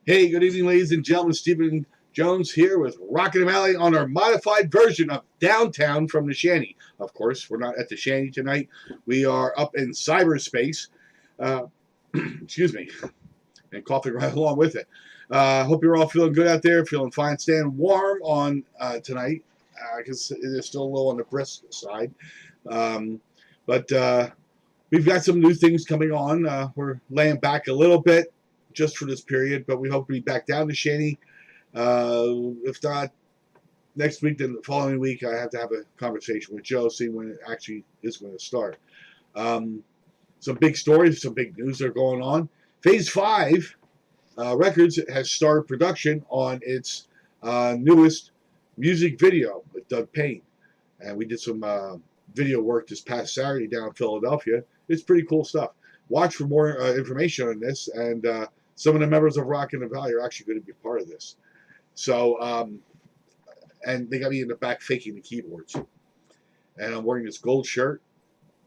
Hey, good evening, ladies and gentlemen. Stephen Jones here with Rockin' Valley on our modified version of Downtown from the Shanty. Of course, we're not at the Shanty tonight. We are up in cyberspace. Excuse me. And coughing right along with it. Hope you're all feeling good out there, feeling fine, staying warm on tonight, because it is still a little on the brisk side. But we've got some new things coming on. We're laying back a little bit just for this period, but we hope to be back down to Shanty. If not next week, then the following week, I have to have a conversation with Joe, see when it actually is going to start. Some big stories, some big news are going on. Phase 5 Records has started production on its newest music video with Doug Payne. And we did some video work this past Saturday down in Philadelphia. It's pretty cool stuff. Watch for more information on this, and some of the members of Rockin' Valley are actually going to be part of this. So, and they got me in the back faking the keyboards. And I'm wearing this gold shirt,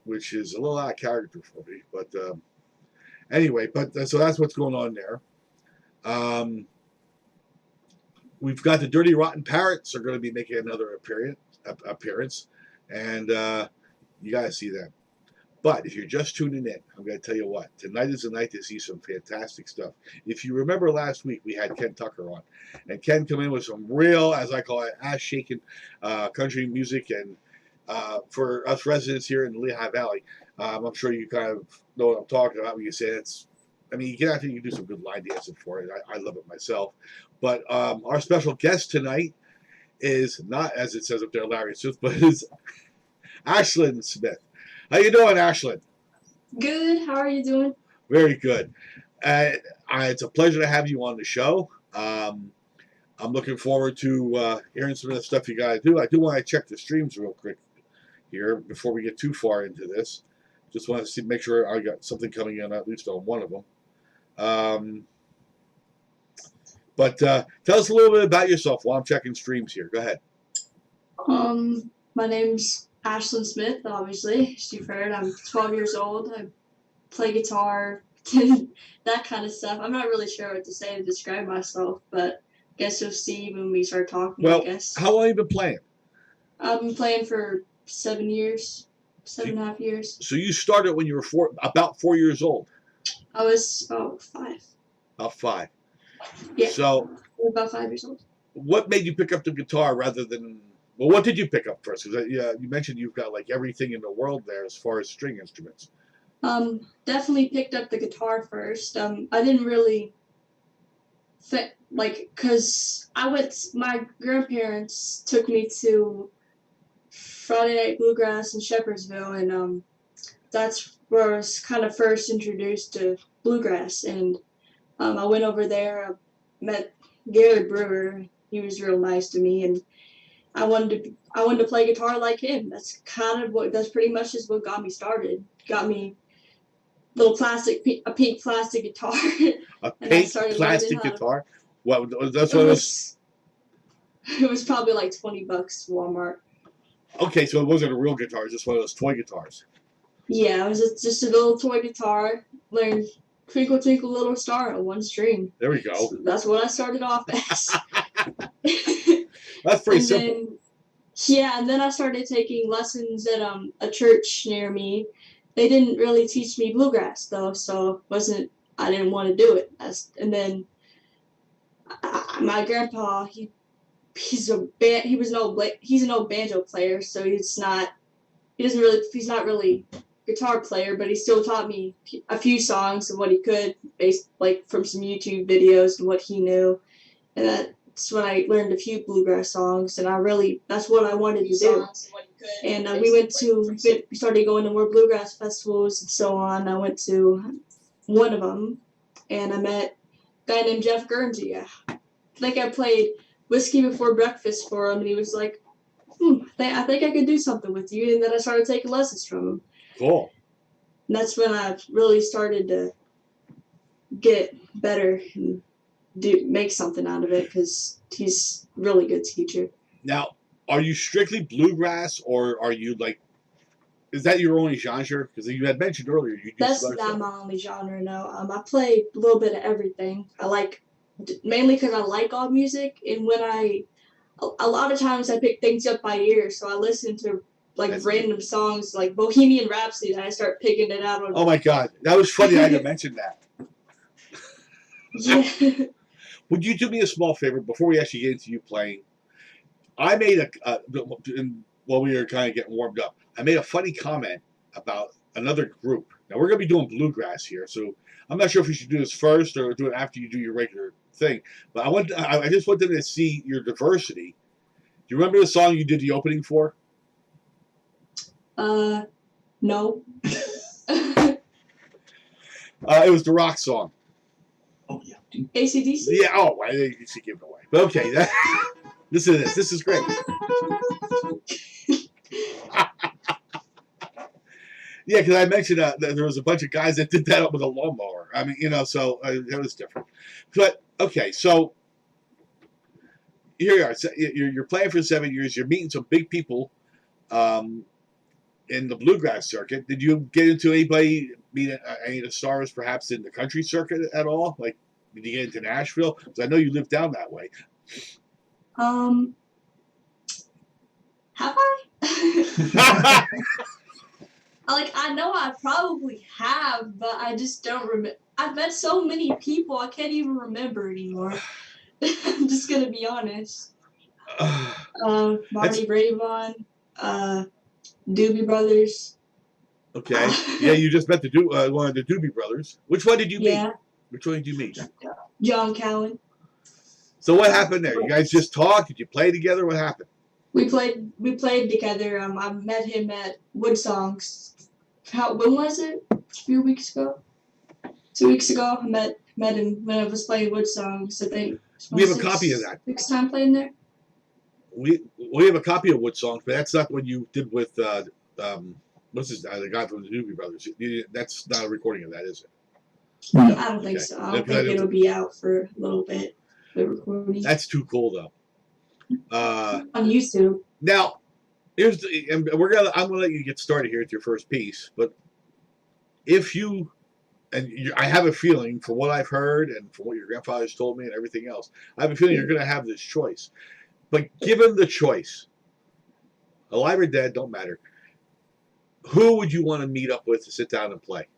which is a little out of character for me. But anyway, so that's what's going on there. We've got the Dirty Rotten Parrots are going to be making another appearance, and you got to see them. But if you're just tuning in, I'm going to tell you what. Tonight is the night to see some fantastic stuff. If you remember last week, we had Ken Tucker on. And Ken come in with some real, as I call it, ass-shaking country music. And for us residents here in the Lehigh Valley, I'm sure you kind of know what I'm talking about when you say it's, I mean, I think you can do some good line dancing for it. I love it myself. But our special guest tonight is not, as it says up there, Larry Smith, but is Ashland Smith. How you doing, Ashlyn? Good. How are you doing? Very good. It's a pleasure to have you on the show. I'm looking forward to hearing some of the stuff you got to do. I do want to check the streams real quick here before we get too far into this. Just want to make sure I got something coming in, at least on one of them. But tell us a little bit about yourself while I'm checking streams here. Go ahead. My name's Ashland Smith, obviously, as you've heard. I'm 12 years old. I play guitar, that kind of stuff. I'm not really sure what to say to describe myself, but I guess you'll see when we start talking, well, I guess. How long have you been playing? I've been playing for 7 years, 7.5 years. So you started when you were about 4 years old? I was, 5. About 5. Yeah, so about 5 years old. What made you pick up the guitar rather than... Well, what did you pick up first? Because you mentioned you've got like everything in the world there as far as string instruments. Definitely picked up the guitar first. I didn't really because my grandparents took me to Friday Night Bluegrass in Shepherdsville, and that's where I was kind of first introduced to bluegrass. And I went over there, I met Gary Brewer. He was real nice to me, and I wanted to play guitar like him. That's pretty much just what got me started. Got me a pink plastic guitar. A pink plastic guitar? What? That's what it was. It was probably like $20 Walmart. Okay, so it wasn't a real guitar. It was just one of those toy guitars. Yeah, it was just a little toy guitar. Learned Twinkle Twinkle Little Star on one string. There we go. So that's what I started off as. That's pretty simple. And then I started taking lessons at a church near me. They didn't really teach me bluegrass though, so I didn't want to do it. And then my grandpa, he's an old banjo player, so he's not really guitar player, but he still taught me a few songs of what he could, based like from some YouTube videos and what he knew, and that's when I learned a few bluegrass songs, and that's what I wanted to do. And we started going to more bluegrass festivals and so on. I went to one of them, and I met a guy named Jeff Guernsey. I think I played Whiskey Before Breakfast for him, and he was like, I think I could do something with you. And then I started taking lessons from him. Cool. And that's when I really started to get better and make something out of it, because he's a really good teacher. Now, are you strictly bluegrass, or are you like, is that your only genre? Because you had mentioned earlier you do. That's not my only genre, no. I play a little bit of everything. I like mainly because I like all music, and when a lot of times I pick things up by ear, so I listen to like That's random songs like Bohemian Rhapsody, and I start picking it out. Oh my God, that was funny. I had to mention that. Yeah. Would you do me a small favor before we actually get into you playing? I made while we were kind of getting warmed up, I made a funny comment about another group. Now we're going to be doing bluegrass here, so I'm not sure if we should do this first or do it after you do your regular thing. But I just wanted to see your diversity. Do you remember the song you did the opening for? No. It was the rock song. Oh yeah. AC/DC? Yeah. Oh, I think you should give it away. But okay, listen to this. This is great. Yeah, because I mentioned that there was a bunch of guys that did that up with a lawnmower. I mean, so that was different. But okay, so here you are. So you're playing for 7 years. You're meeting some big people in the bluegrass circuit. Did you get into meet any of the stars perhaps in the country circuit at all? Like, did you get into Nashville? Because I know you live down that way. Have I? I know I probably have, but I just don't remember. I've met so many people, I can't even remember anymore. I'm just gonna be honest. Marty Bravon, Doobie Brothers. Okay. Yeah, you just met one of the Doobie Brothers. Which one did you meet? Yeah. Which one did you meet? John Cowan. So what happened there? You guys just talked? Did you play together? What happened? We played together. I met him at Woodsongs. When was it? A few weeks ago? 2 weeks ago. I met him when I was playing Woodsongs. I think. We have a copy of that. Next time playing there. We have a copy of Woodsongs, but that's not what you did with what's his the guy from the Doobie Brothers. That's not a recording of that, is it? No, I don't think so. I don't Yeah, think it'll be out for a little bit. The recording. That's too cool, though. On YouTube. Now, I'm gonna let you get started here with your first piece. But if I have a feeling from what I've heard and from what your grandfather's told me and everything else, I have a feeling you're gonna have this choice. But given the choice, alive or dead, don't matter. Who would you want to meet up with to sit down and play?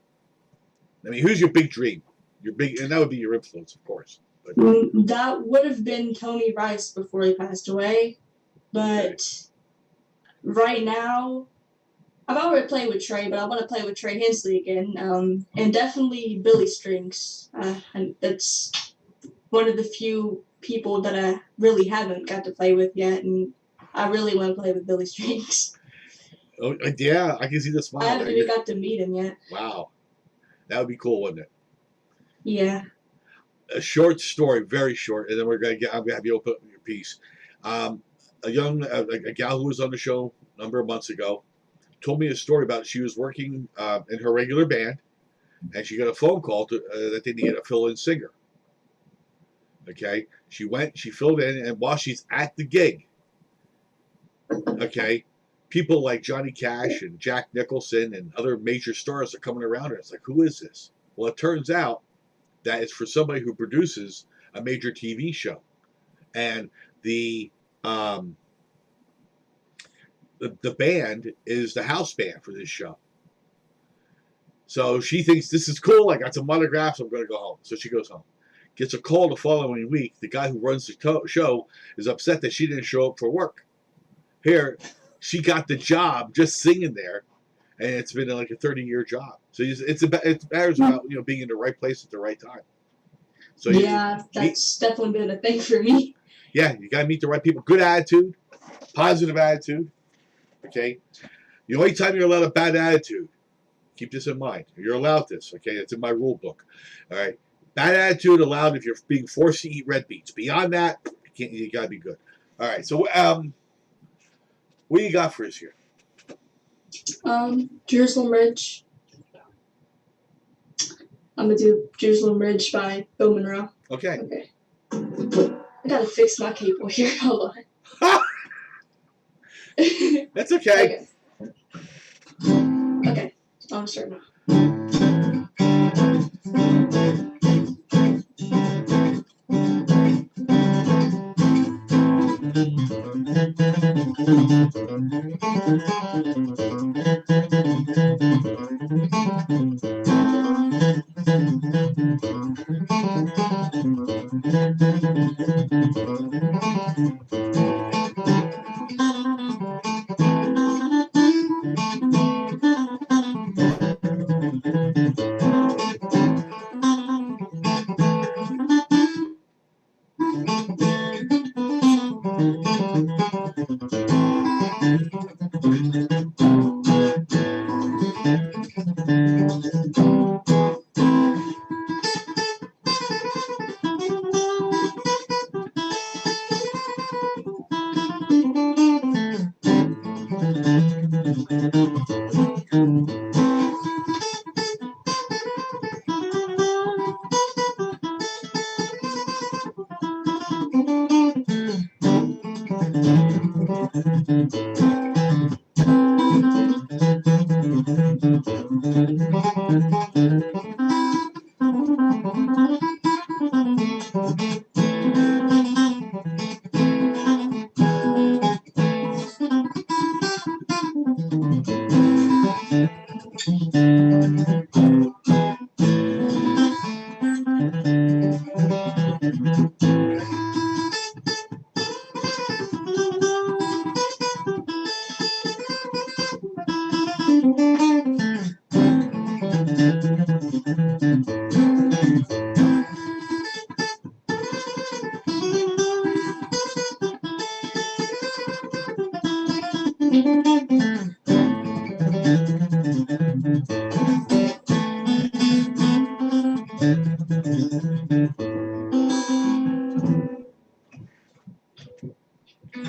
I mean, who's your big dream? And that would be your influence, of course. But that would have been Tony Rice before he passed away. But right now, I've already played with Trey, but I want to play with Trey Hensley again. And definitely Billy Strings. And that's one of the few people that I really haven't got to play with yet. And I really want to play with Billy Strings. Oh, yeah, I can see the smile. I haven't even got to meet him yet. Wow. That would be cool, wouldn't it? Yeah. A short story, very short, and then I'm gonna have you open up your piece. A gal who was on the show a number of months ago told me a story about she was working in her regular band, and she got a phone call that they needed a fill-in singer. Okay, she went, she filled in, and while she's at the gig, okay, people like Johnny Cash and Jack Nicholson and other major stars are coming around her. It's like, who is this? Well, it turns out that it's for somebody who produces a major TV show, and the band is the house band for this show. So she thinks this is cool. I got some autographs. I'm going to go home. So she goes home. Gets a call the following week. The guy who runs the show is upset that she didn't show up for work. Here, she got the job just singing there, and it's been like a 30-year job. So it matters about being in the right place at the right time. So that's definitely been a thing for me. Yeah, you gotta meet the right people. Good attitude, positive attitude. Okay, the only time you're allowed a bad attitude, keep this in mind. You're allowed this. Okay, it's in my rule book. All right, bad attitude allowed if you're being forced to eat red beets. Beyond that, you gotta be good. All right, so what do you got for us here? Jerusalem Ridge. I'm gonna do Jerusalem Ridge by Bill Monroe. Okay. I gotta fix my cable here. Hold on. That's okay. Okay. I'm start now.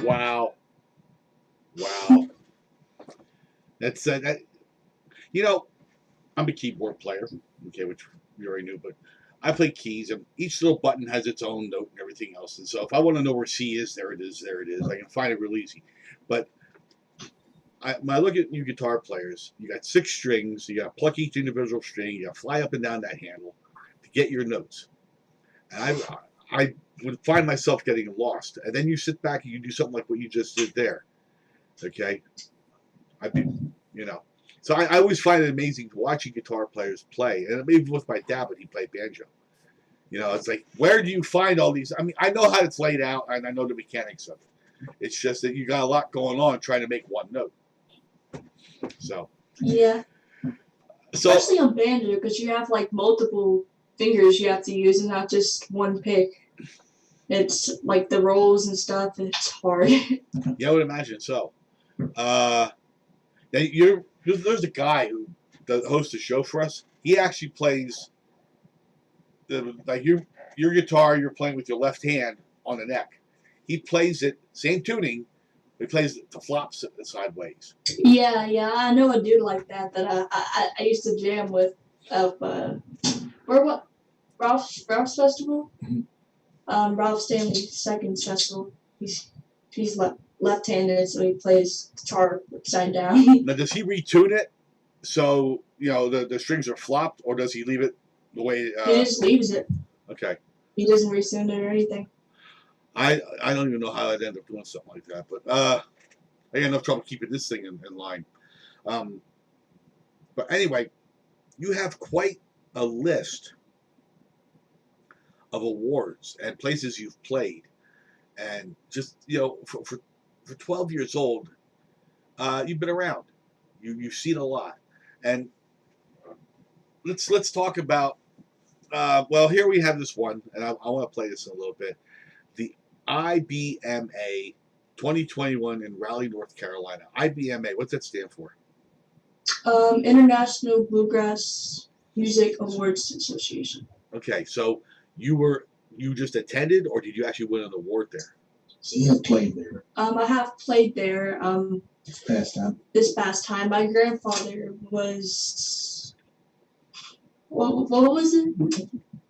Wow. Wow. That's that. You know, I'm a keyboard player. Okay, which you already knew, but I play keys, and each little button has its own note and everything else. And so, if I want to know where C is, there it is. There it is. I can find it real easy. But when I look at you guitar players, you got 6 strings. You got to pluck each individual string. You got to fly up and down that handle to get your notes. And I would find myself getting lost. And then you sit back and you do something like what you just did there. Okay, I'd be, you know. So I always find it amazing watching guitar players play, and even with my dad when he played banjo. You know, it's like, where do you find all these? I mean, I know how it's laid out, and I know the mechanics of it. It's just that you got a lot going on trying to make one note. So Yeah. Especially on banjo, because you have like multiple fingers you have to use and not just one pick. It's like the rolls and stuff, and it's hard. Yeah, I would imagine so. There's a guy who hosts a show for us. He actually plays like your guitar. You're playing with your left hand on the neck. He plays it same tuning. He plays the flops sideways. Yeah, I know a dude like that I used to jam with where what Ralph's Festival. Mm-hmm. Ralph Stanley's second festival. He's left-handed, so he plays guitar upside down. Now, does he retune it so the strings are flopped, or does he leave it the way? He just leaves it. Okay. He doesn't retune it or anything. I don't even know how I'd end up doing something like that, but I got enough trouble keeping this thing in line. But anyway, you have quite a list of awards and places you've played, and just for 12 years old, you've been around. You've seen a lot, and let's talk about. Well, here we have this one, and I want to play this in a little bit. The IBMA 2021 in Raleigh, North Carolina. IBMA, what's that stand for? International Bluegrass Music Awards Association. Okay, so you just attended, or did you actually win an award there? So you have played there. I have played there. This past time, my grandfather was. What was it?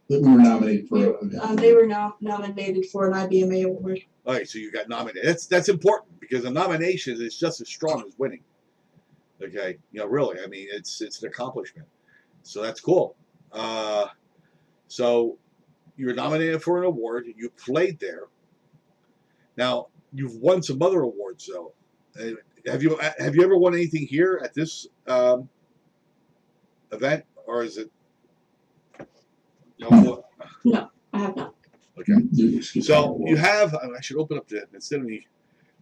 That we were nominated for. They were nominated for an IBMA award. All right, so you got nominated. That's important because a nomination is just as strong as winning. Okay, really, I mean, it's an accomplishment. So that's cool. So you were nominated for an award. You played there. Now you've won some other awards though. Have you ever won anything here at this event, or is it? No, I have not. Okay. Excuse So me. you have. I should open up the instead of me.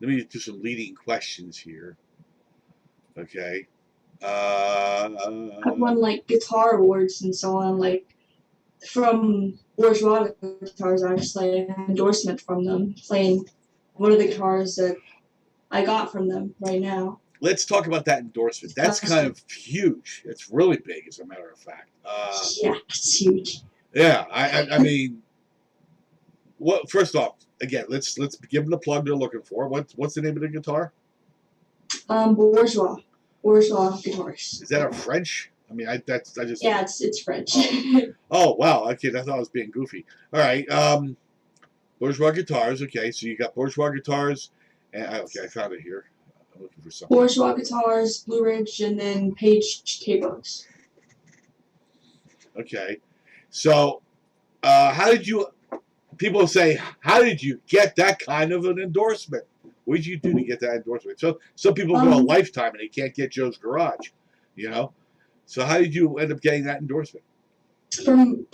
Let me do some leading questions here. Okay. I've won like guitar awards and so on, like from Bourgeois Guitars. Actually, an endorsement from them playing one of the guitars that I got from them right now. Let's talk about that endorsement. That's kind of huge. It's really big, as a matter of fact. Yeah, it's huge. Yeah, I mean, what? First off, again, let's give them the plug they're looking for. What's the name of the guitar? Bourgeois Guitars. Is that a French? I mean, I just. Yeah, it's French. Oh wow, okay, I thought I was being goofy. All right, Bourgeois Guitars. Okay, so you got Bourgeois Guitars, and okay, I found it here. I'm looking for something. Bourgeois Guitars, Blue Ridge, and then Page K-Bucks. Okay, so how did you? People say, how did you get that kind of an endorsement? What did you do to get that endorsement? So some people go a lifetime and they can't get Joe's Garage, you know. So how did you end up getting that endorsement? From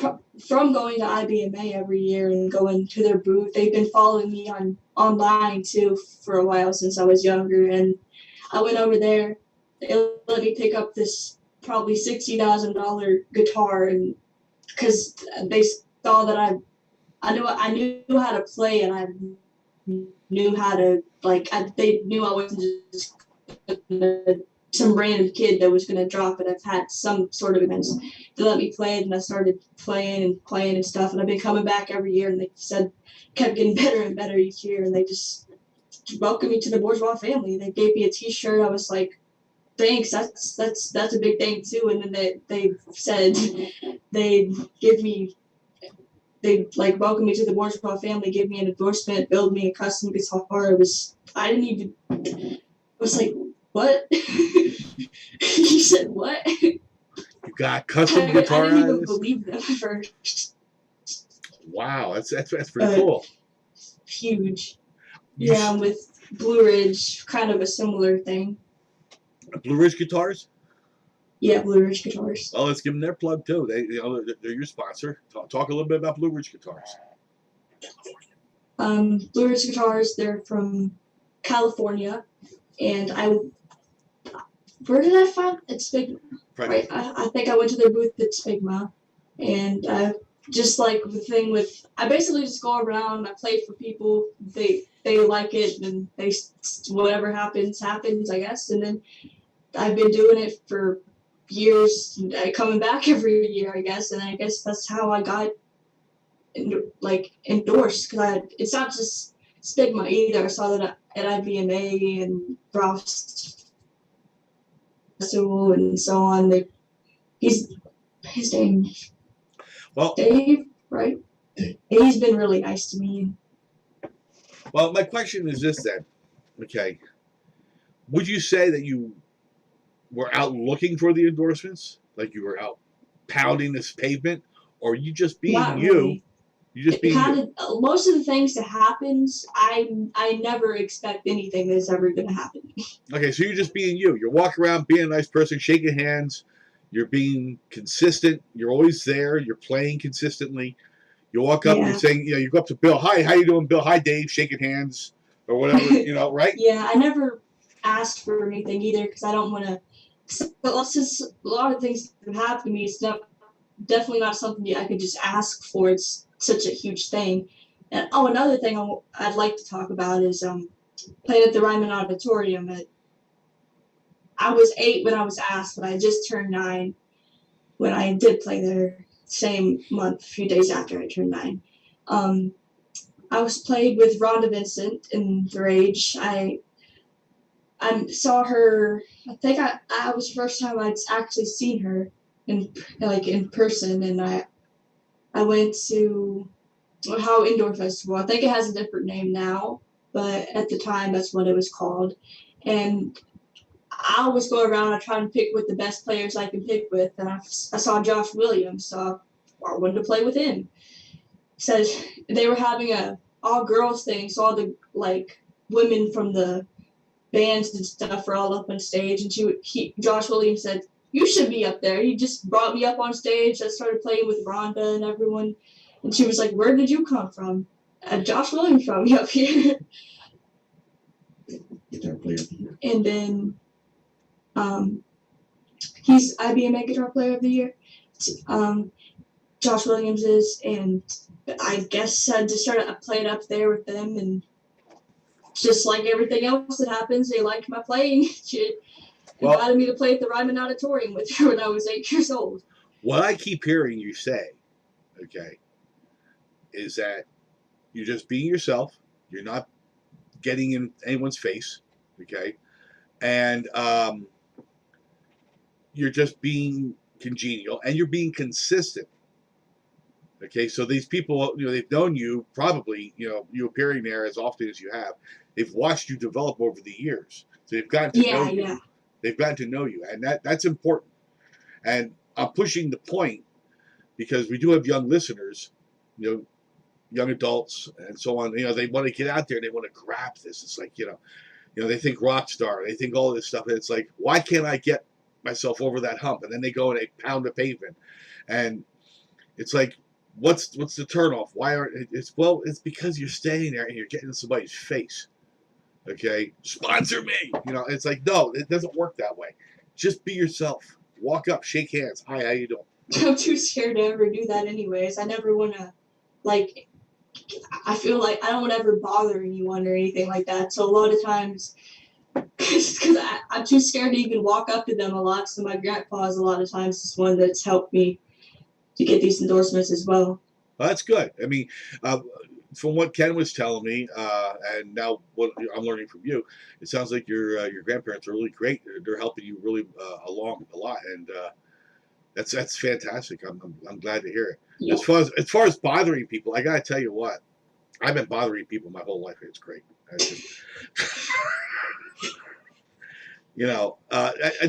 going to IBMA every year and going to their booth. They've been following me online too for a while since I was younger, and I went over there. They let me pick up this probably $60,000 guitar, and because they saw that I knew how to play, and I knew how to they knew I wasn't just some random kid that was going to drop it. I've had some sort of events to let me play it, and I started playing and stuff, and I've been coming back every year, and they kept getting better and better each year, and they just welcomed me to the Bourgeois family. They gave me a t-shirt. I was like, thanks, that's a big thing too. And then they said they'd welcome me to the Bourgeois family, give me an endorsement, build me a custom guitar. I was like, what? He said, what? You got custom guitar I didn't out of even this? believe them first. Wow, that's pretty cool. Huge. Yeah, with Blue Ridge, kind of a similar thing. Blue Ridge Guitars? Yeah, Blue Ridge Guitars. Oh, let's give them their plug too. They're your sponsor. Talk a little bit about Blue Ridge Guitars. Blue Ridge Guitars, they're from California, and where did I find it? Spigma. Right. I think I went to their booth at Spigma, and just like the thing with, I basically just go around, I play for people, they like it, and whatever happens, I guess. And then I've been doing it for years, coming back every year, I guess. And I guess that's how I got endorsed, because it's not just Spigma either. I saw that at IBMA and Ralph's Festival and so on. His name, well, Dave, right? He's been really nice to me. Well, my question is this then. Okay. Would you say that you were out looking for the endorsements? Like you were out pounding this pavement? Or you just being Not you? really. You just being you? Most of the things that happens, I never expect anything that's ever going to happen. Okay, so you're just being you. You're walking around being a nice person, shaking hands. You're being consistent. You're always there. You're playing consistently. You walk up and you're saying, you go up to Bill. Hi, how you doing, Bill? Hi, Dave. Shaking hands or whatever, right? Yeah, I never asked for anything either because I don't want to. Since a lot of things have happened to me, it's definitely not something I could just ask for. It's such a huge thing. And another thing I'd like to talk about is playing at the Ryman Auditorium. I was 8 when I was asked, but I just turned 9 when I did play there. Same month, a few days after I turned 9. I was played with Rhonda Vincent in The Rage. I saw her. I think I was the first time I'd actually seen her in person, and I went to Ohio Indoor Festival. I think it has a different name now, but at the time that's what it was called. And I always go around. I try and pick with the best players I can pick with, and I saw Josh Williams, so I wanted to play with him. So they were having a all girls thing, so all the women from the bands and stuff were all up on stage, and Josh Williams said, "You should be up there." He just brought me up on stage. I started playing with Rhonda and everyone, And she was like, "Where did you come from?" Josh Williams from me up here. Guitar player of the year. And then he's IBMA Guitar Player of the Year. Josh Williams is, and I guess I just started playing up there with them, and just like everything else that happens, they liked my playing. She invited me to play at the Ryman Auditorium with her when I was 8 years old. What I keep hearing you say, okay, is that you're just being yourself. You're not getting in anyone's face, okay, and you're just being congenial, and you're being consistent. Okay, so these people, they've known you probably, you appearing there as often as you have. They've watched you develop over the years. So they've gotten to know you. Yeah. They've gotten to know you, and that's important. And I'm pushing the point because we do have young listeners, young adults, and so on. They want to get out there. They want to grab this. It's like, they think rock star. They think all this stuff. And it's like, why can't I get myself over that hump? And then they go and they pound the pavement, and it's like, what's the turnoff? Why aren't it's because you're standing there and you're getting in somebody's face. Okay, sponsor me. It's like, no, it doesn't work that way. Just be yourself. Walk up, shake hands. Hi, how you doing? I'm too scared to ever do that anyways. I never want to, I feel like I don't want to ever bother anyone or anything like that. So a lot of times, because I'm too scared to even walk up to them a lot. So my grandpa's a lot of times is one that's helped me to get these endorsements as well. Well, that's good. I mean, from what Ken was telling me, and now what I'm learning from you, it sounds like your grandparents are really great. They're helping you really along a lot, and that's fantastic. I'm glad to hear it. Yeah. As far as bothering people, I gotta tell you what, I've been bothering people my whole life. It's great.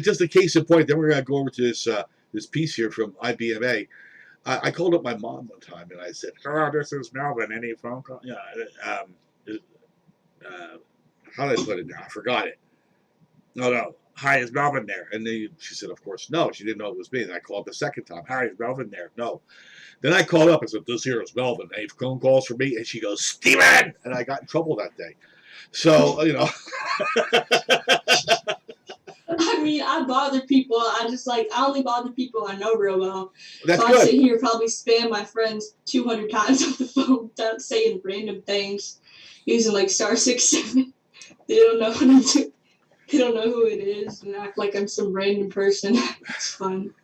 Just a case in point. Then we're gonna go over to this piece here from IBMA. I called up my mom one time and I said, "Hello, this is Melvin. Any phone call?" How did I put it now? I forgot it. No. Hi, is Melvin there? And she said, of course, no. She didn't know it was me. And I called the second time. Hi, is Melvin there? No. Then I called up and said, this here is Melvin. Any phone calls for me? And she goes, Steven! And I got in trouble that day. So, I mean, I bother people. I only bother people I know real well. That's so good. I sit here probably spam my friends 200 times on the phone without saying random things, using *67. They don't know what I'm doing. They don't know who it is and act like I'm some random person. It's fun.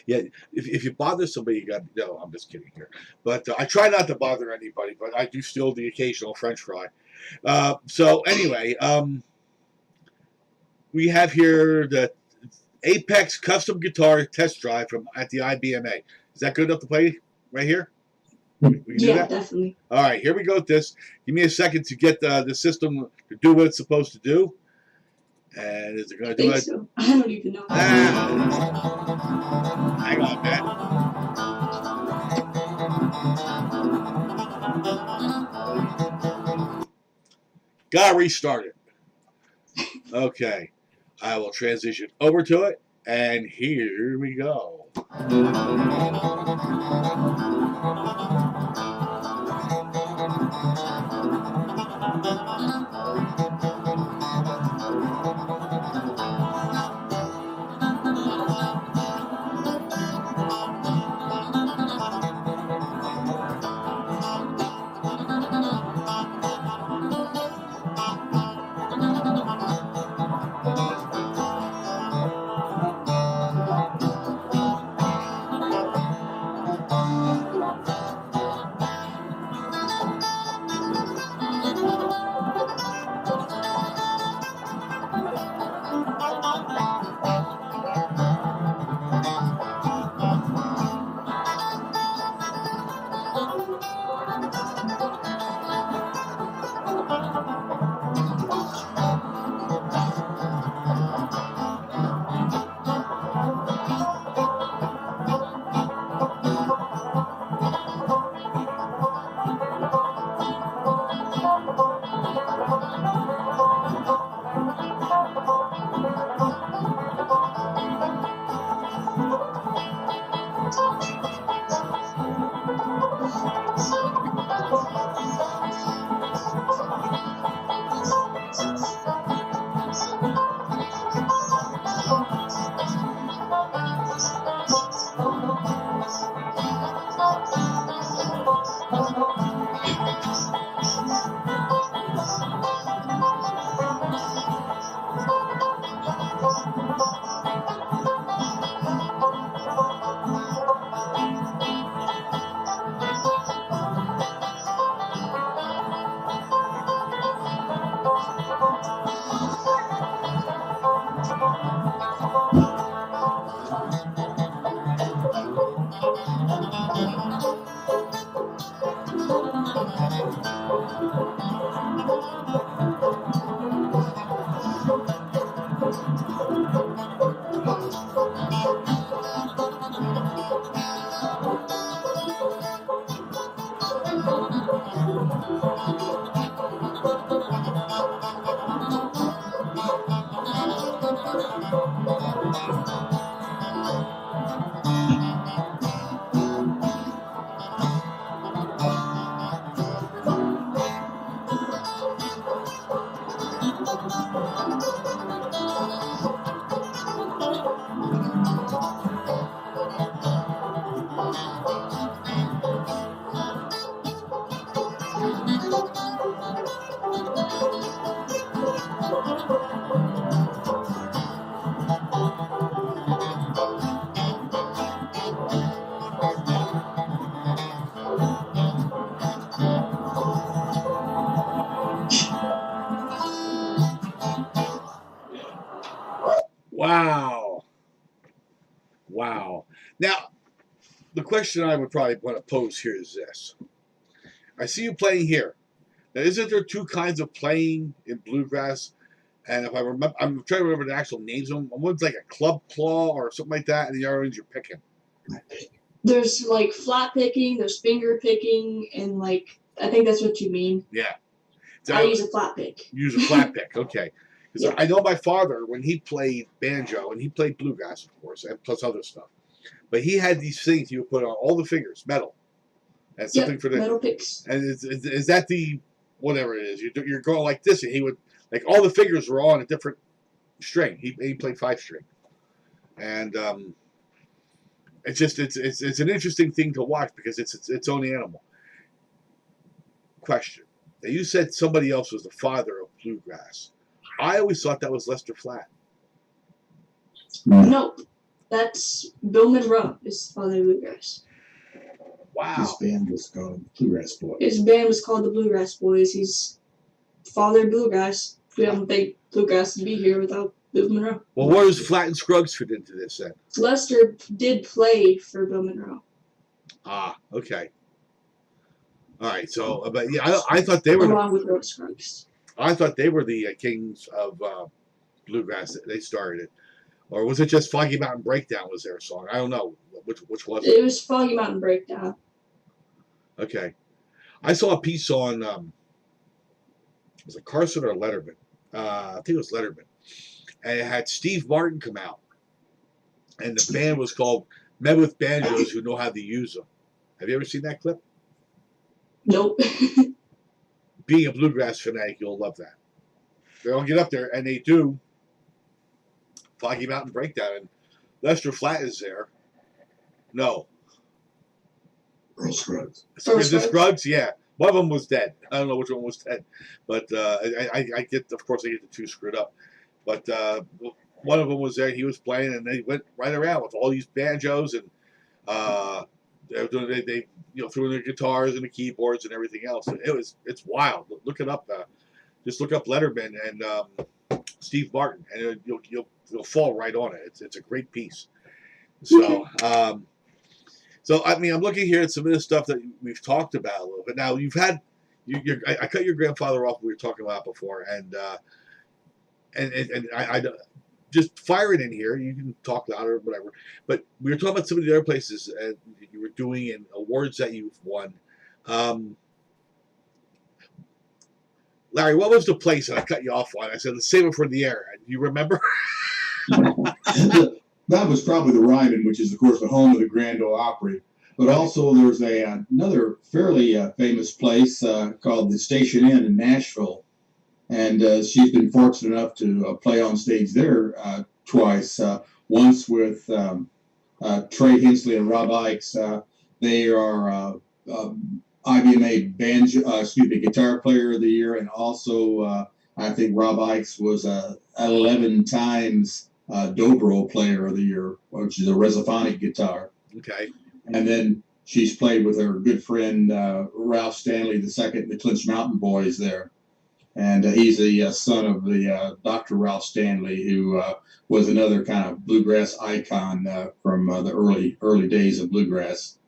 Yeah, if you bother somebody, you got no. I'm just kidding here, but I try not to bother anybody. But I do steal the occasional French fry. So anyway, we have here the Apex Custom Guitar Test Drive at the IBMA. Is that good enough to play right here? We can do that? Definitely. All right, here we go with this. Give me a second to get the system to do what it's supposed to do. And is it going to do it? So. I don't even know. Hang on, man. Gotta restart it. Okay. I will transition over to it. And here we go. Wow. Wow. Now, the question I would probably want to pose here is this. I see you playing here. Now, isn't there two kinds of playing in bluegrass? And if I remember, I'm trying to remember the actual names of them. One's like a club claw or something like that, and the other one's you're picking. There's like flat picking, there's finger picking, and like I think that's what you mean. Yeah. I use a flat pick. Use a flat pick, okay. Because Yeah. I know my father, when he played banjo, and he played bluegrass, of course, and plus other stuff, but he had these things he would put on all the fingers, metal, and something for the metal picks. And is that the whatever it is? You're going like this, and he would like all the fingers were on a different string. He played 5-string, and it's just it's an interesting thing to watch because it's its own animal. Question: now you said somebody else was the father of bluegrass. I always thought that was Lester Flatt. Nope, that's Bill Monroe. Is Father of Bluegrass. Wow. His band was called Bluegrass Boys. His band was called the Bluegrass Boys. He's Father of Bluegrass. We don't think bluegrass would be here without Bill Monroe. Well, where does Flatt and Scruggs fit into this then? Lester did play for Bill Monroe. Ah, okay. All right. So, but yeah, I thought they were along with Rose Scruggs. I thought they were the kings of bluegrass. They started it, or was it just Foggy Mountain Breakdown was their song? I don't know which was it. It was Foggy Mountain Breakdown. Okay, I saw a piece on was it Carson or Letterman? I think it was Letterman, and it had Steve Martin come out, and the band was called Men with Banjos Who Know How to Use Them. Have you ever seen that clip? Nope. Being a bluegrass fanatic, you'll love that. They'll get up there, and they do Foggy Mountain Breakdown, and Lester Flatt is there. No. Earl Scruggs. Is it Scruggs? Yeah. One of them was dead. I don't know which one was dead. But I get, of course, I get the two screwed up. But one of them was there, he was playing, and they went right around with all these banjos, and they threw in their guitars and the keyboards and everything else. It's wild. Look it up. Just look up Letterman and Steve Martin, and you'll fall right on it. It's a great piece. So so I mean, I'm looking here at some of the stuff that we've talked about a little bit. Now you've had I cut your grandfather off. We were talking about before, and I just fire it in here. You can talk louder or whatever. But we were talking about some of the other places you were doing and awards that you've won. Larry, what was the place that I cut you off on? I said, let's save it for the air. Do you remember? That was probably the Ryman, which is, of course, the home of the Grand Ole Opry. But also there's another fairly famous place called the Station Inn in Nashville. And she's been fortunate enough to play on stage there twice. Once with Trey Hensley and Rob Ikes. They are IBMA guitar player of the year, and also I think Rob Ikes was 11 times dobro player of the year, which is a resophonic guitar. Okay. And then she's played with her good friend Ralph Stanley II, the Clinch Mountain Boys there. And he's the son of the Dr. Ralph Stanley, who was another kind of bluegrass icon from the early days of bluegrass.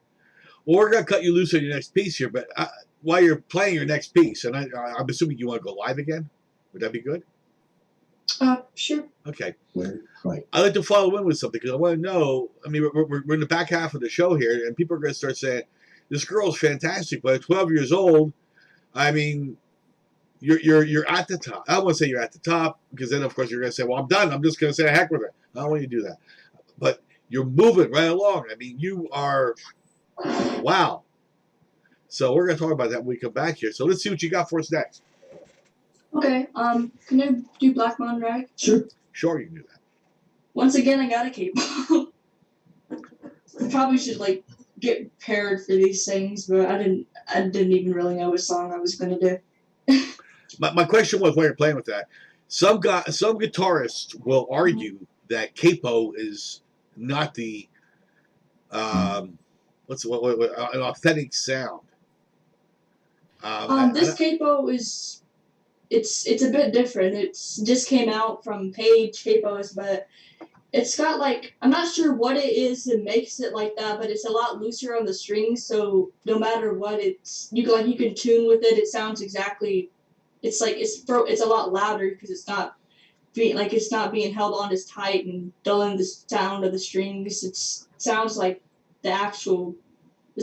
Well, we're going to cut you loose on your next piece here, but while you're playing your next piece, and I'm assuming you want to go live again. Would that be good? Sure. Okay. Right. I like to follow in with something because I want to know. I mean, we're in the back half of the show here, and people are going to start saying, "This girl's fantastic," but at 12 years old, I mean, you're at the top. I don't want to say you're at the top because then, of course, you're going to say, "Well, I'm done. I'm just going to say heck with it." I don't want you to do that. But you're moving right along. I mean, you are wow. So we're going to talk about that when we come back here. So let's see what you got for us next. Okay. Can I do Black Mountain Rag? Sure. Sure, you can do that. Once again, I got a capo. I probably should like get prepared for these things, but I didn't even really know what song I was gonna do. My question was, while you're playing with that, some guitarists will argue that capo is not the an authentic sound. This capo is it's a bit different. It's just came out from Page Capos, but it's got like I'm not sure what it is that makes it like that, but it's a lot looser on the strings. So no matter what, you can tune with it. It sounds exactly. It's like it's a lot louder because it's not being held on as tight and dulling the sound of the strings. It sounds like it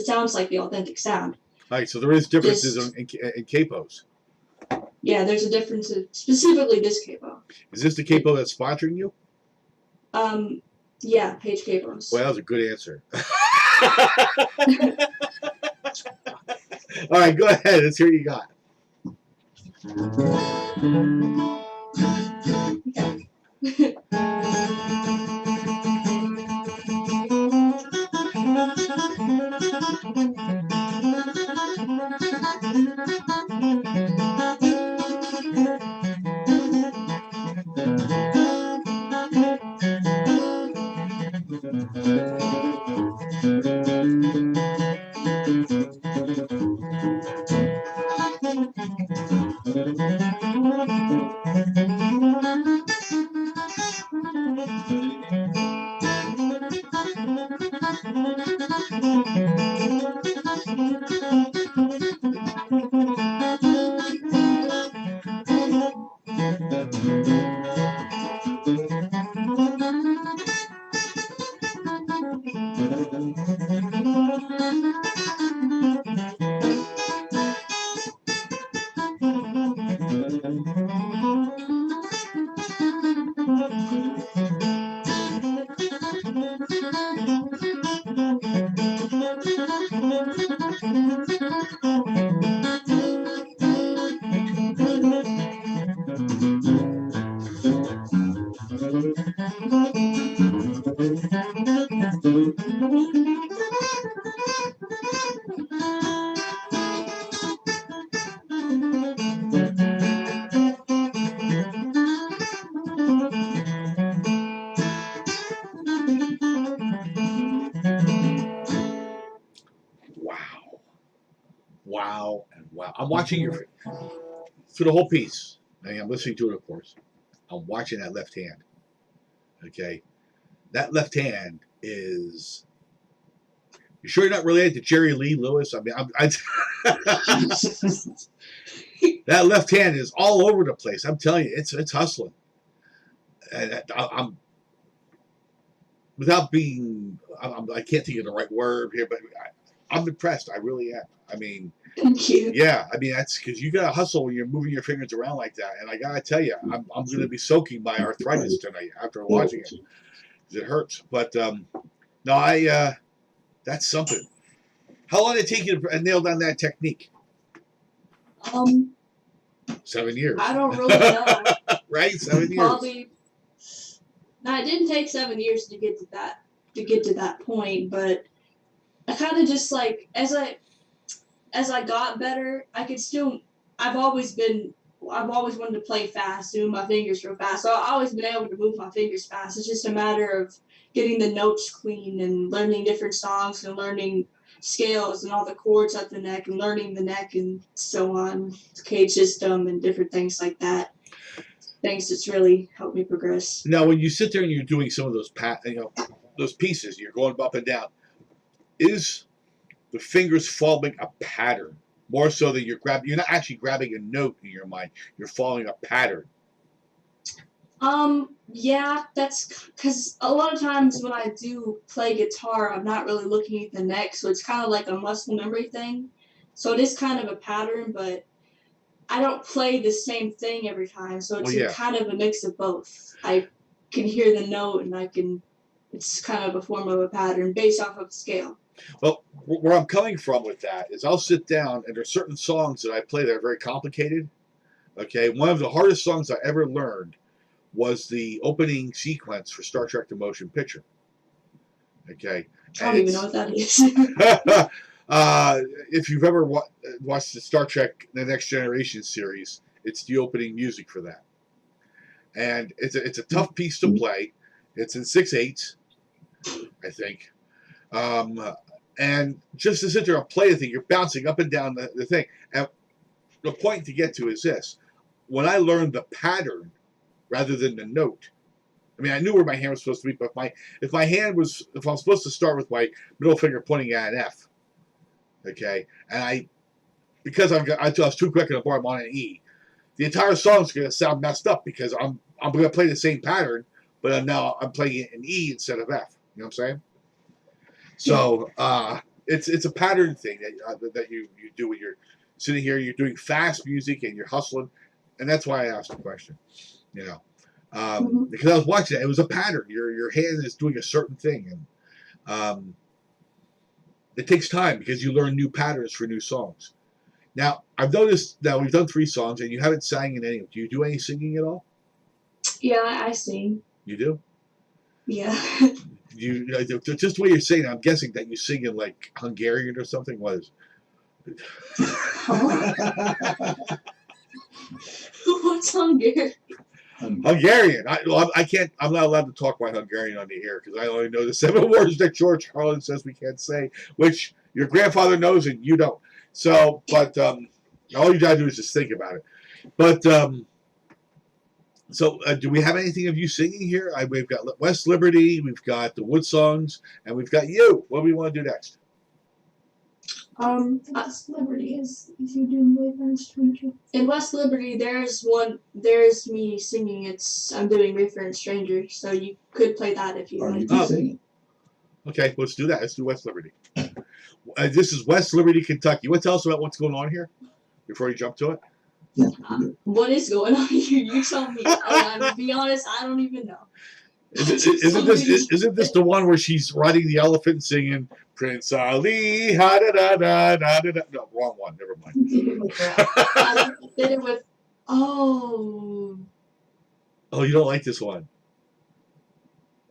sounds like the authentic sound. All right, so there is differences in capos. Yeah, there's a difference specifically this capo. Is this the capo that's sponsoring you? Yeah, Page Capos. Well, that was a good answer. All right, go ahead. Let's hear what you got. Wow, and wow. I'm watching you through the whole piece. I mean, I'm listening to it, of course. I'm watching that left hand. Okay? That left hand is... You sure you're not related to Jerry Lee Lewis? I mean, that left hand is all over the place. I'm telling you, it's hustling. And I'm without being... I can't think of the right word here, but I'm impressed. I really am. I mean... Thank you. Yeah, I mean, that's because you got to hustle when you're moving your fingers around like that. And I got to tell you, I'm going to be soaking my arthritis tonight after watching it. Because it hurts. But, no, that's something. How long did it take you to nail down that technique? 7 years. I don't really know. Right? 7 years. Probably. No, it didn't take 7 years to get to that point, but I kind of just like as I got better, I've always wanted to play fast, move my fingers real fast. So I've always been able to move my fingers fast. It's just a matter of getting the notes clean and learning different songs and learning scales and all the chords at the neck and learning the neck and so on, cage system and different things like that. Things that's really helped me progress. Now, when you sit there and you're doing some of those those pieces, you're going up and down, is the fingers following a pattern? more so than you're not actually grabbing a note in your mind. You're following a pattern. Yeah, that's because a lot of times when I do play guitar, I'm not really looking at the neck, so it's kind of like a muscle memory thing. So it is kind of a pattern, but I don't play the same thing every time, so it's kind of a mix of both. I can hear the note, and it's kind of a form of a pattern based off of scale. Well, where I'm coming from with that is I'll sit down, and there's certain songs that I play that are very complicated. Okay, one of the hardest songs I ever learned was the opening sequence for Star Trek: The Motion Picture. Okay, I don't even know what that is. If you've ever watched the Star Trek: The Next Generation series, it's the opening music for that, and it's a tough piece to play. It's in 6/8, I think, and just to sit there and play the thing, you're bouncing up and down the thing. And the point to get to is this: when I learned the pattern rather than the note. I mean, I knew where my hand was supposed to be, but if I'm supposed to start with my middle finger pointing at an F, okay, and because I was too quick on the bar, I'm on an E, the entire song's going to sound messed up because I'm going to play the same pattern, but now I'm playing it in E instead of F. You know what I'm saying? So it's a pattern thing that you do when you're sitting here, you're doing fast music and you're hustling, and that's why I asked the question. You know, because I was watching it, it was a pattern. Your hand is doing a certain thing, and it takes time because you learn new patterns for new songs. Now, I've noticed that we've done 3 songs, and you haven't sang in any. Do you do any singing at all? Yeah, I sing. You do? Yeah. Just the way you're saying, I'm guessing that you sing in like Hungarian or something. What is? What's Hungarian? Hungarian. I can't. I'm not allowed to talk about Hungarian on the air because I only know the 7 words that George Carlin says we can't say, which your grandfather knows and you don't. So, but all you gotta do is just think about it. But do we have anything of you singing here? We've got West Liberty, we've got the Wood Songs, and we've got you. What do we want to do next? West Liberty is if you do Wayfaring Stranger. In West Liberty, there's me singing. I'm doing Wayfaring Stranger, so you could play that if you want. Singing. Okay, let's do that. Let's do West Liberty. This is West Liberty, Kentucky. You want to tell us about what's going on here before you jump to it? Yeah. What is going on here? You tell me. To be honest, I don't even know. Isn't this the one where she's riding the elephant singing Prince Ali? Ha da da da da da da. No, wrong one. Never mind. Did it with. Oh. Oh, you don't like this one?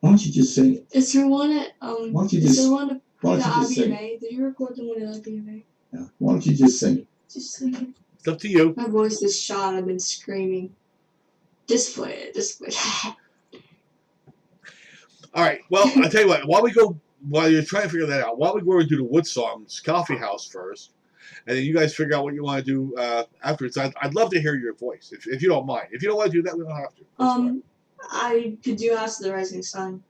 Why don't you just sing it? Is there one at Why don't you just? Is there one at Why the don't you just sing? IBMA? Did you record the one at IBMA? Yeah. Why don't you just sing it? Just sing it. It's up to you. My voice is shot. I've been screaming. Just play it. Just play it. All right. Well, I'll tell you what. While you're trying to figure that out, why don't we go and do the Wood Songs Coffee House first, and then you guys figure out what you want to do afterwards. I'd love to hear your voice, if you don't mind. If you don't want to do that, we don't have to. I could do House of the Rising Sun.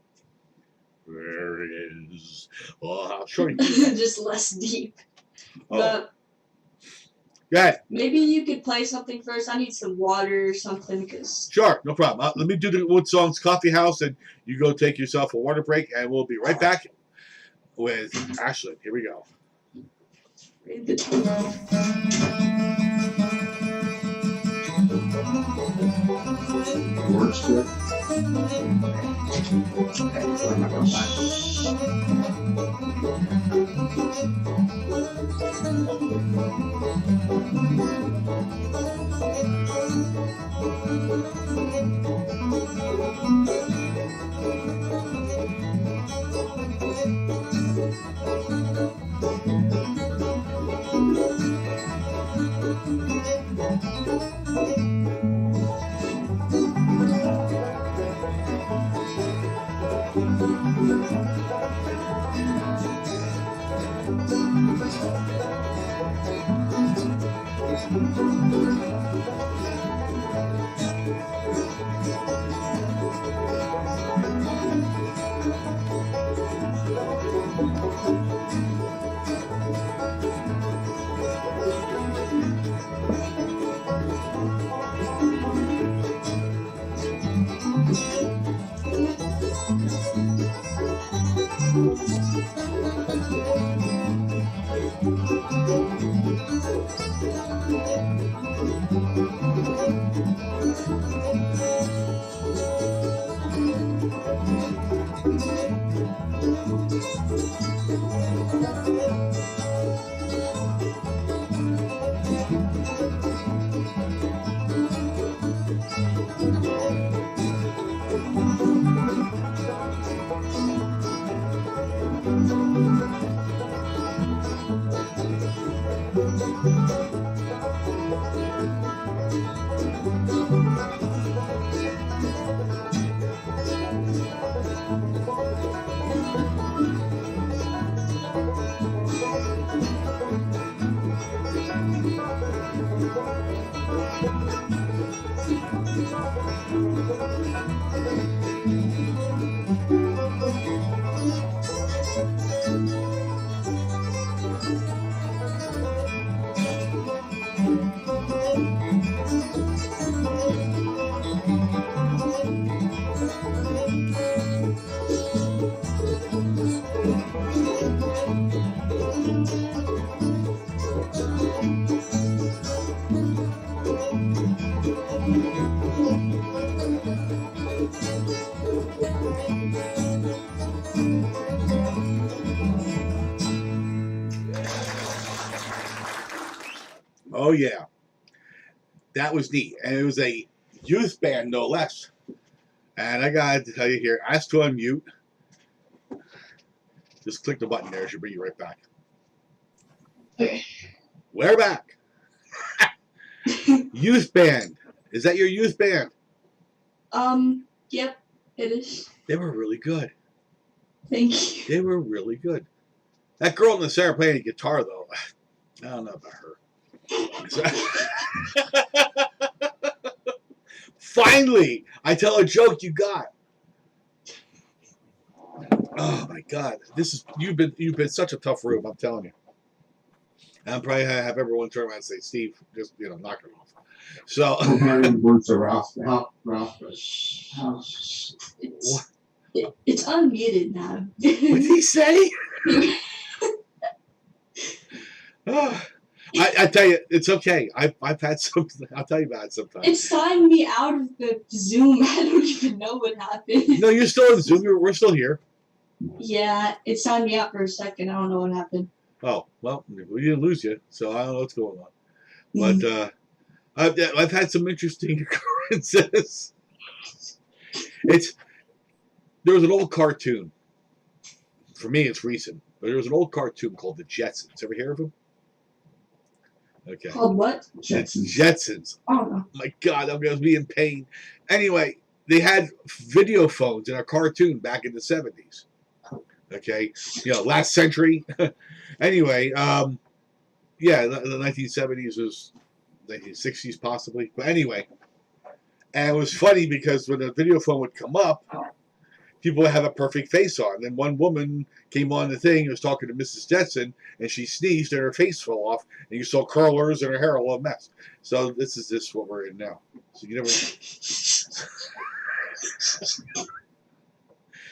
There it is. Well, I'll show you. Just less deep. Oh. But Go ahead. maybe you could play something first. I need some water or something. Sure, no problem. Let me do the Wood Songs Coffee House, and you go take yourself a water break, and we'll be right back with Ashlyn. Here we go. Read the Works good. Oh yeah, that was neat, and it was a youth band no less. And I got to tell you here, ask to unmute. Just click the button there; it should bring you right back. Okay. We're back. Youth band. Is that your youth band? Yep, it is. They were really good. Thank you. They were really good. That girl in the center playing the guitar, though, I don't know about her. Finally, I tell a joke you got. Oh my God, you've been such a tough room. I'm telling you. And I'm probably have everyone turn around and say, Steve, just knock it off. So it's unmuted now. what did he say? I tell you, it's okay. I've had some. I'll tell you about it sometime. It signed me out of the Zoom. I don't even know what happened. No, you're still in Zoom. We're still here. Yeah, it signed me out for a second. I don't know what happened. Oh well, we didn't lose you, so I don't know what's going on. But I've had some interesting occurrences. There was an old cartoon. For me, it's recent, but there was an old cartoon called The Jetsons. Ever hear of them? Okay. Called what? Jetsons. Oh. My God, I'm going to be in pain. Anyway, they had video phones in a cartoon back in the 70s. Okay. Last century. Anyway, the 1970s was 1960s possibly. But anyway, and it was funny because when the video phone would come up, people would have a perfect face on. Then one woman came on the thing and was talking to Mrs. Jetson, and she sneezed and her face fell off, and you saw curlers and her hair all a mess. So this is what we're in now. So you never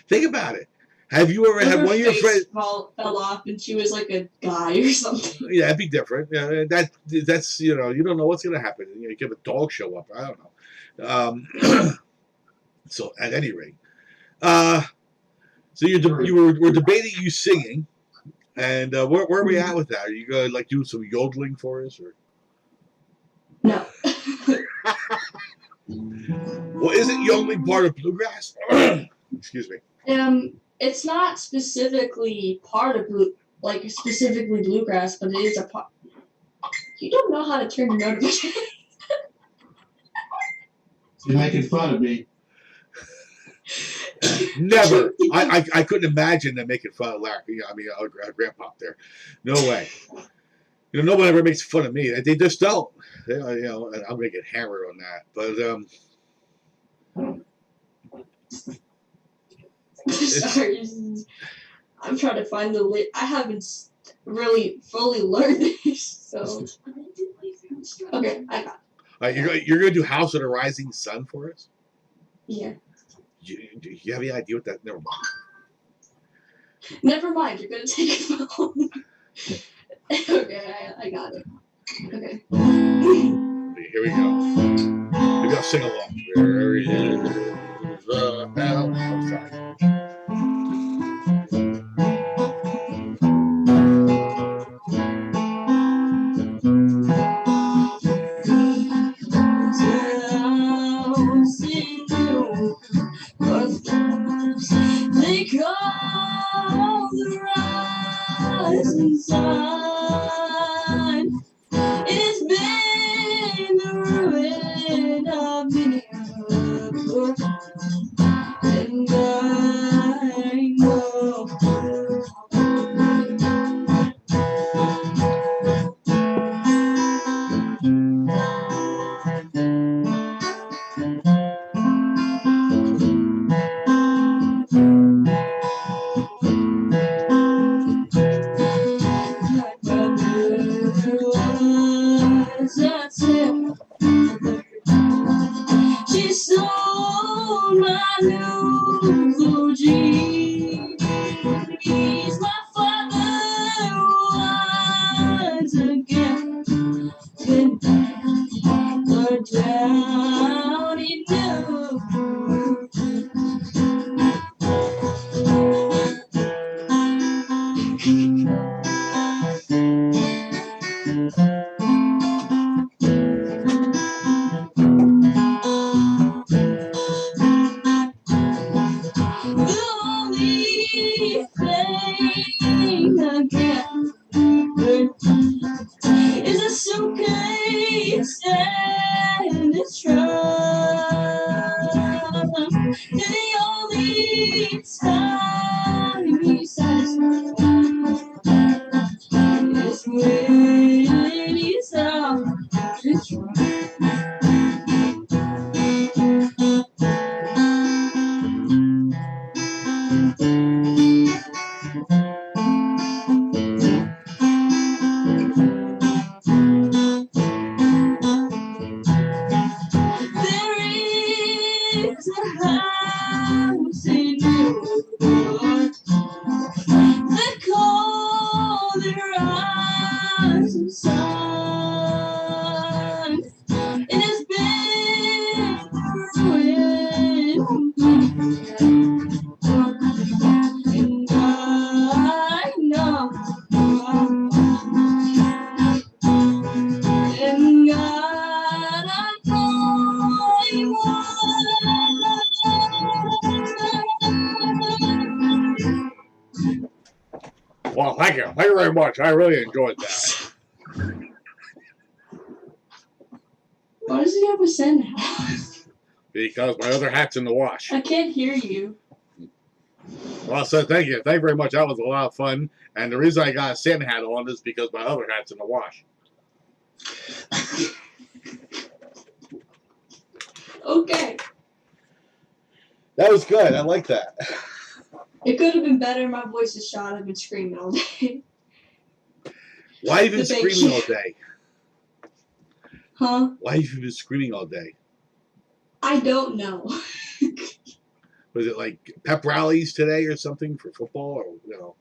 think about it. Have you ever had one of your friends fell off and she was like a guy or something? Yeah, it'd be different. Yeah, that's you don't know what's gonna happen. You have a dog show up. I don't know. So at any rate. So we're debating you singing, and where are we at with that? Are you gonna do some yodeling for us, or no? Well, isn't yodeling part of bluegrass? Excuse me. It's not specifically part of specifically bluegrass, but it is a part. You don't know how to turn your notifications. You're making fun of me. Never. I couldn't imagine them making fun of Larry. Our grandpa up there. No way. No one ever makes fun of me. They just don't. And I'm gonna get hammered on that. But Sorry, I'm trying to find the list. I haven't really fully learned this, so. Okay, I got it. You're gonna do House of the Rising Sun for us? Yeah. Do you have any idea what that? Never mind. Never mind. You're gonna take it home. Okay, I got it. Okay. Here we go. Maybe I'll sing along. Where is the hell? I'm sorry. They call the rising sun. It's been the ruin of many a book, and I know. new blue jeans. My father once again been down he knew. The only thing I can is a suitcase and a trunk. And the only time he satisfies is when he's out to try. There is a house in New York that called the rising sun. It has been ruined, and I know, and God, I know He won. Well, thank you. Thank you very much. I really enjoyed that. Why does he have a sand hat? Because my other hat's in the wash. I can't hear you. Well, so thank you. Thank you very much. That was a lot of fun. And the reason I got a Santa hat on is because my other hat's in the wash. Okay. That was good. I like that. It could have been better. My voice is shot. I've been screaming all day. Why have you been Thank screaming you. all day? Huh? Why have you been screaming all day? I don't know. Was it like pep rallies today or something for football, or you know?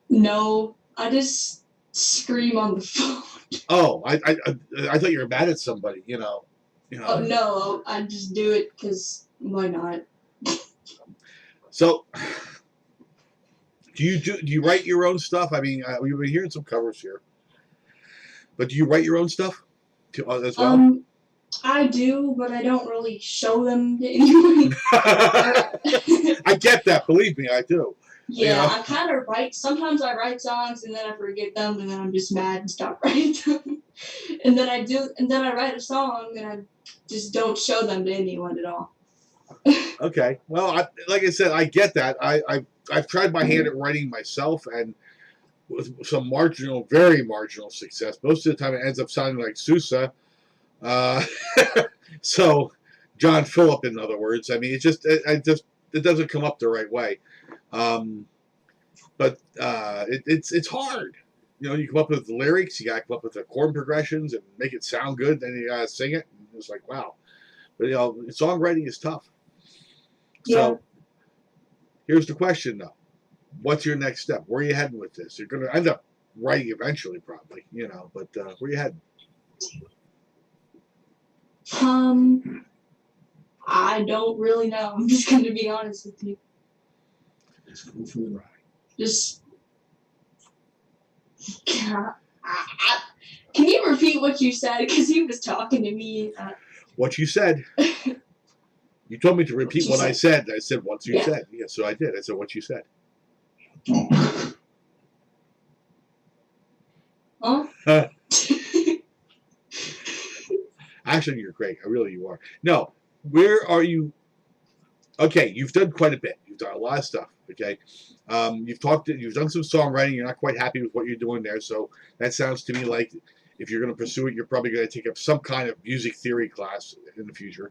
No, I just scream on the phone. Oh, I thought you were mad at somebody. You know. Oh no, I just do it because why not? So, do you write your own stuff? I mean, we've been hearing some covers here, but do you write your own stuff as well? I do, but I don't really show them to anyone. I get that. Believe me, I do. Yeah, You know? I kind of write. Sometimes I write songs and then I forget them, and then I'm just mad and stop writing them. And then I write a song and I just don't show them to anyone at all. Okay. Well, like I said, I get that. I've tried my hand at writing myself, and with some very marginal success. Most of the time, it ends up sounding like Sousa. So, John Phillip, in other words. I mean, it doesn't come up the right way. But it's hard. You know, you come up with the lyrics, you got to come up with the chord progressions and make it sound good. Then you got to sing it. And it's like, wow. But you know, songwriting is tough. Yeah. So, here's the question, though: what's your next step? Where are you heading with this? You're going to end up writing eventually, probably. You know, but where are you heading? I don't really know. I'm just going to be honest with you. Let's go for the ride. Just. Can you repeat what you said? Because he was talking to me. What you said. You told me to repeat what I said. I said what you said. Yeah, so I did. I said what you said. Huh? Actually, you're great. You are. No, where are you? Okay, you've done quite a bit. You've done a lot of stuff. Okay, you've done some songwriting. You're not quite happy with what you're doing there. So that sounds to me like if you're going to pursue it, you're probably going to take up some kind of music theory class in the future.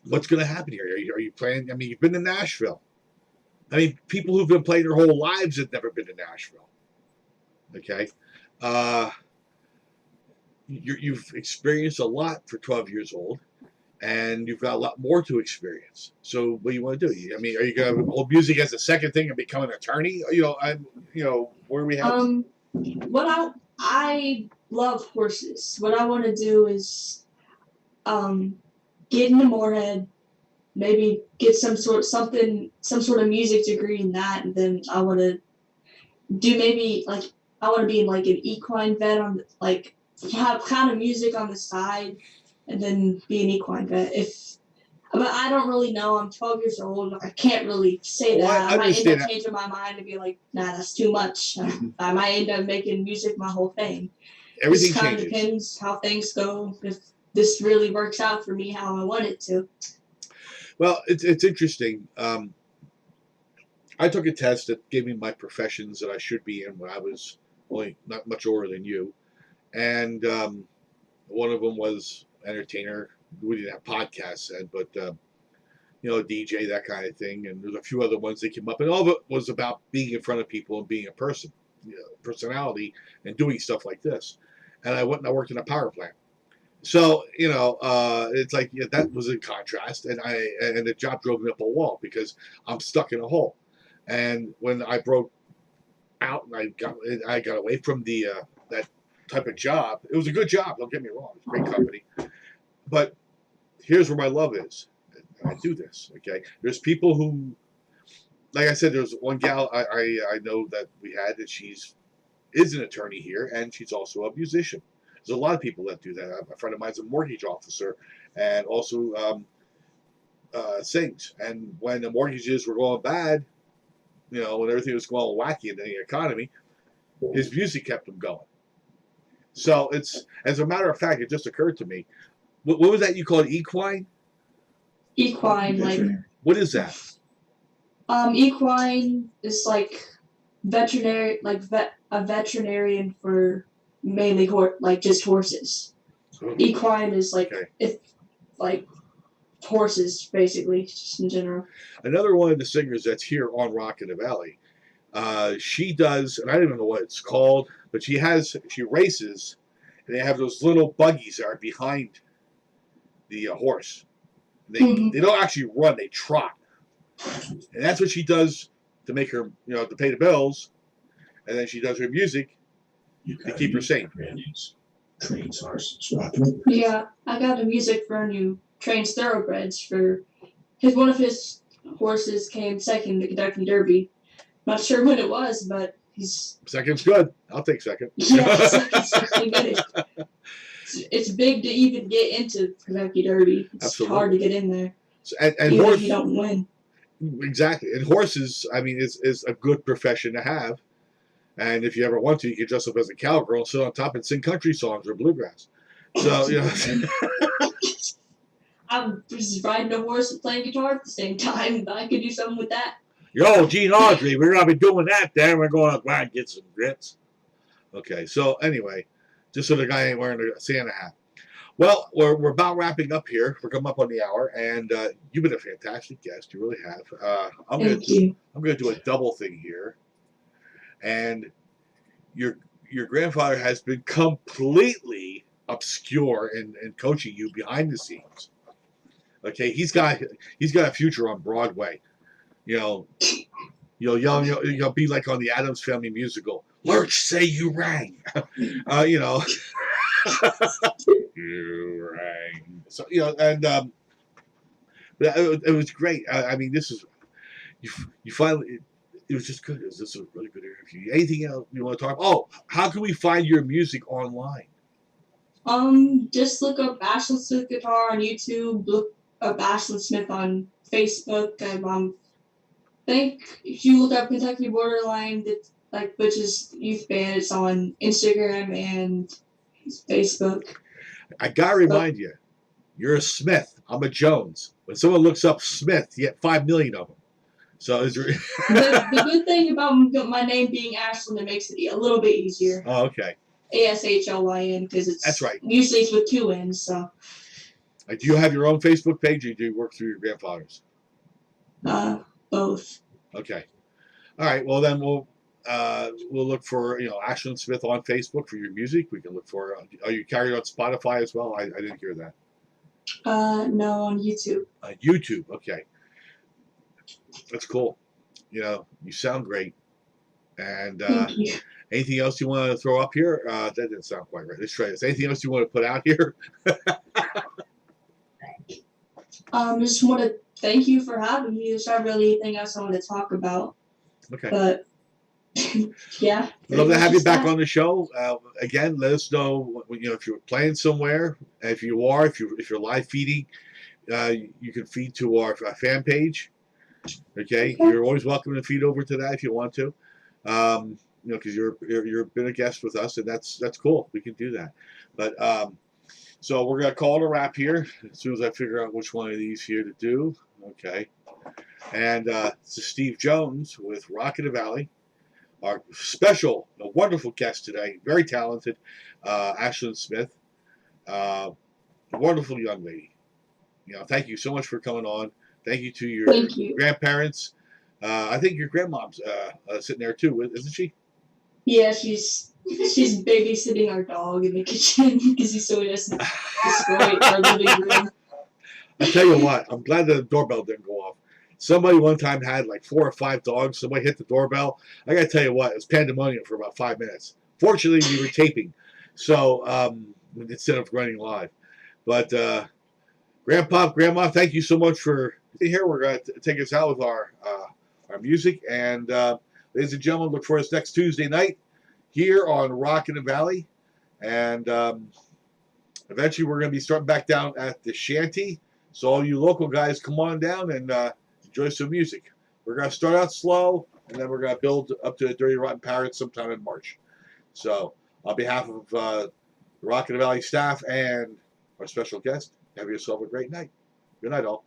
What's going to happen here? Are you planning? I mean, you've been to Nashville. I mean, people who've been playing their whole lives have never been to Nashville. Okay. You've experienced a lot for 12 years old. and you've got a lot more to experience. So what do you want to do? I mean, are you going to hold music as a second thing and become an attorney? Where are we headed? What I love horses. What I want to do is get into Moorhead, maybe get some sort of music degree in that, and then I want to do maybe I want to be in like an equine vet have kind of music on the side, and then be an equine vet. But I don't really know. I'm 12 years old. I can't really say that. I might end up changing my mind and be like, nah, that's too much. I might end up making music my whole thing. Everything just kind of changes. Depends how things go. If this really works out for me how I want it to. Well, it's interesting. I took a test that gave me my professions that I should be in when I was only not much older than you, and one of them was entertainer. We didn't have podcasts then, but DJ, that kind of thing. And there's a few other ones that came up, and all of it was about being in front of people and being a person, personality, and doing stuff like this. And I went and I worked in a power plant. So it's like that was in contrast, and the job drove me up a wall because I'm stuck in a hole. And when I broke out and I got away from the that type of job, it was a good job. Don't get me wrong, it's a great company. But here's where my love is. I do this. Okay, there's people who, like I said, there's one gal I know that we had, and is an attorney here, and she's also a musician. There's a lot of people that do that. A friend of mine's a mortgage officer, and also sings. And when the mortgages were going bad, when everything was going wacky in the economy, his music kept him going. So it's, as a matter of fact, it just occurred to me. What was that you call it? Equine? Equine, what is that? Equine is like veterinary, a veterinarian for mainly just horses. Equine is horses, basically, just in general. Another one of the singers that's here on Rock in the Valley, she does, and I don't even know what it's called, but she races, and they have those little buggies that are behind the horse. They don't actually run; they trot, and that's what she does to make her, to pay the bills, and then she does her music to keep her sane. Yeah, I got the music for a new trains thoroughbreds for one of his horses came second in the Kentucky Derby. Not sure when it was, but he's second's good. I'll take second. Yeah, second's definitely good. It's big to even get into Kentucky Derby. It's Absolutely hard to get in there. And even if you don't win. Exactly. And horses, I mean, is a good profession to have. And if you ever want to, you can dress up as a cowgirl and sit on top and sing country songs or bluegrass. So, I'm just riding a horse and playing guitar at the same time. I could do something with that. Yo, Gene Audrey, we're going to be doing that then. We're going to go out and get some grits. Okay, so anyway, just so the guy ain't wearing a Santa hat. Well, we're about wrapping up here. We're coming up on the hour, and you've been a fantastic guest. You really have. I'm going to do a double thing here. And your grandfather has been completely obscure in coaching you behind the scenes. Okay, he's got a future on Broadway. You'll be like on the Addams Family musical. Lurch, say you rang. You rang. So and it was great. I mean, this is you finally. It was just good. This was a really good interview. Anything else you want to talk about? Oh, how can we find your music online? Just look up Ashland Smith Guitar on YouTube. Look up Ashland Smith on Facebook. And think if you look up Kentucky Borderline, which is youth band, it's on Instagram and Facebook. I gotta remind you, you're a Smith. I'm a Jones. When someone looks up Smith, you get 5 million of them. So the good thing about my name being Ashlyn, it makes it a little bit easier. Oh, okay. ASHLYN, because that's right. Usually it's with 2 N's. So. Do you have your own Facebook page, or do you work through your grandfather's? Both. Okay. All right. Well, then we'll look for Ashland Smith on Facebook for your music. We can look for. Are you carried on Spotify as well? I didn't hear that. No, on YouTube. YouTube. Okay, that's cool. You sound great. And Thank you. anything else you want to throw up here? That didn't sound quite right. Let's try this. Anything else you want to put out here? Just want to thank you for having me. There's not really anything else I want to talk about. Okay. But yeah. Love to have you back on the show. Again, let us know if you're playing somewhere. If you're live feeding, you can feed to our fan page. Okay, you're always welcome to feed over to that if you want to. Because you've been a guest with us, and that's cool. We can do that. But so we're gonna call it a wrap here as soon as I figure out which one of these here to do. Okay, and this is Steve Jones with Rock in the Valley. Our special, a wonderful guest today, very talented, Ashland Smith, wonderful young lady. Thank you so much for coming on. Thank you to your grandparents. I think your grandmom's sitting there too, isn't she? Yeah, she's babysitting our dog in the kitchen because he so doesn't destroy our living room. I tell you what, I'm glad the doorbell didn't go off. Somebody one time had like 4 or 5 dogs. Somebody hit the doorbell. I got to tell you what, it was pandemonium for about 5 minutes. Fortunately, we were taping, so instead of running live. But Grandpa, Grandma, thank you so much for being here. We're going to take us out with our music. And ladies and gentlemen, look for us next Tuesday night here on Rock in the Valley. And eventually, we're going to be starting back down at the shanty. So all you local guys, come on down and enjoy some music. We're going to start out slow, and then we're going to build up to the Dirty Rotten Pirates sometime in March. So on behalf of the Rock in the Valley staff and our special guest, have yourself a great night. Good night, all.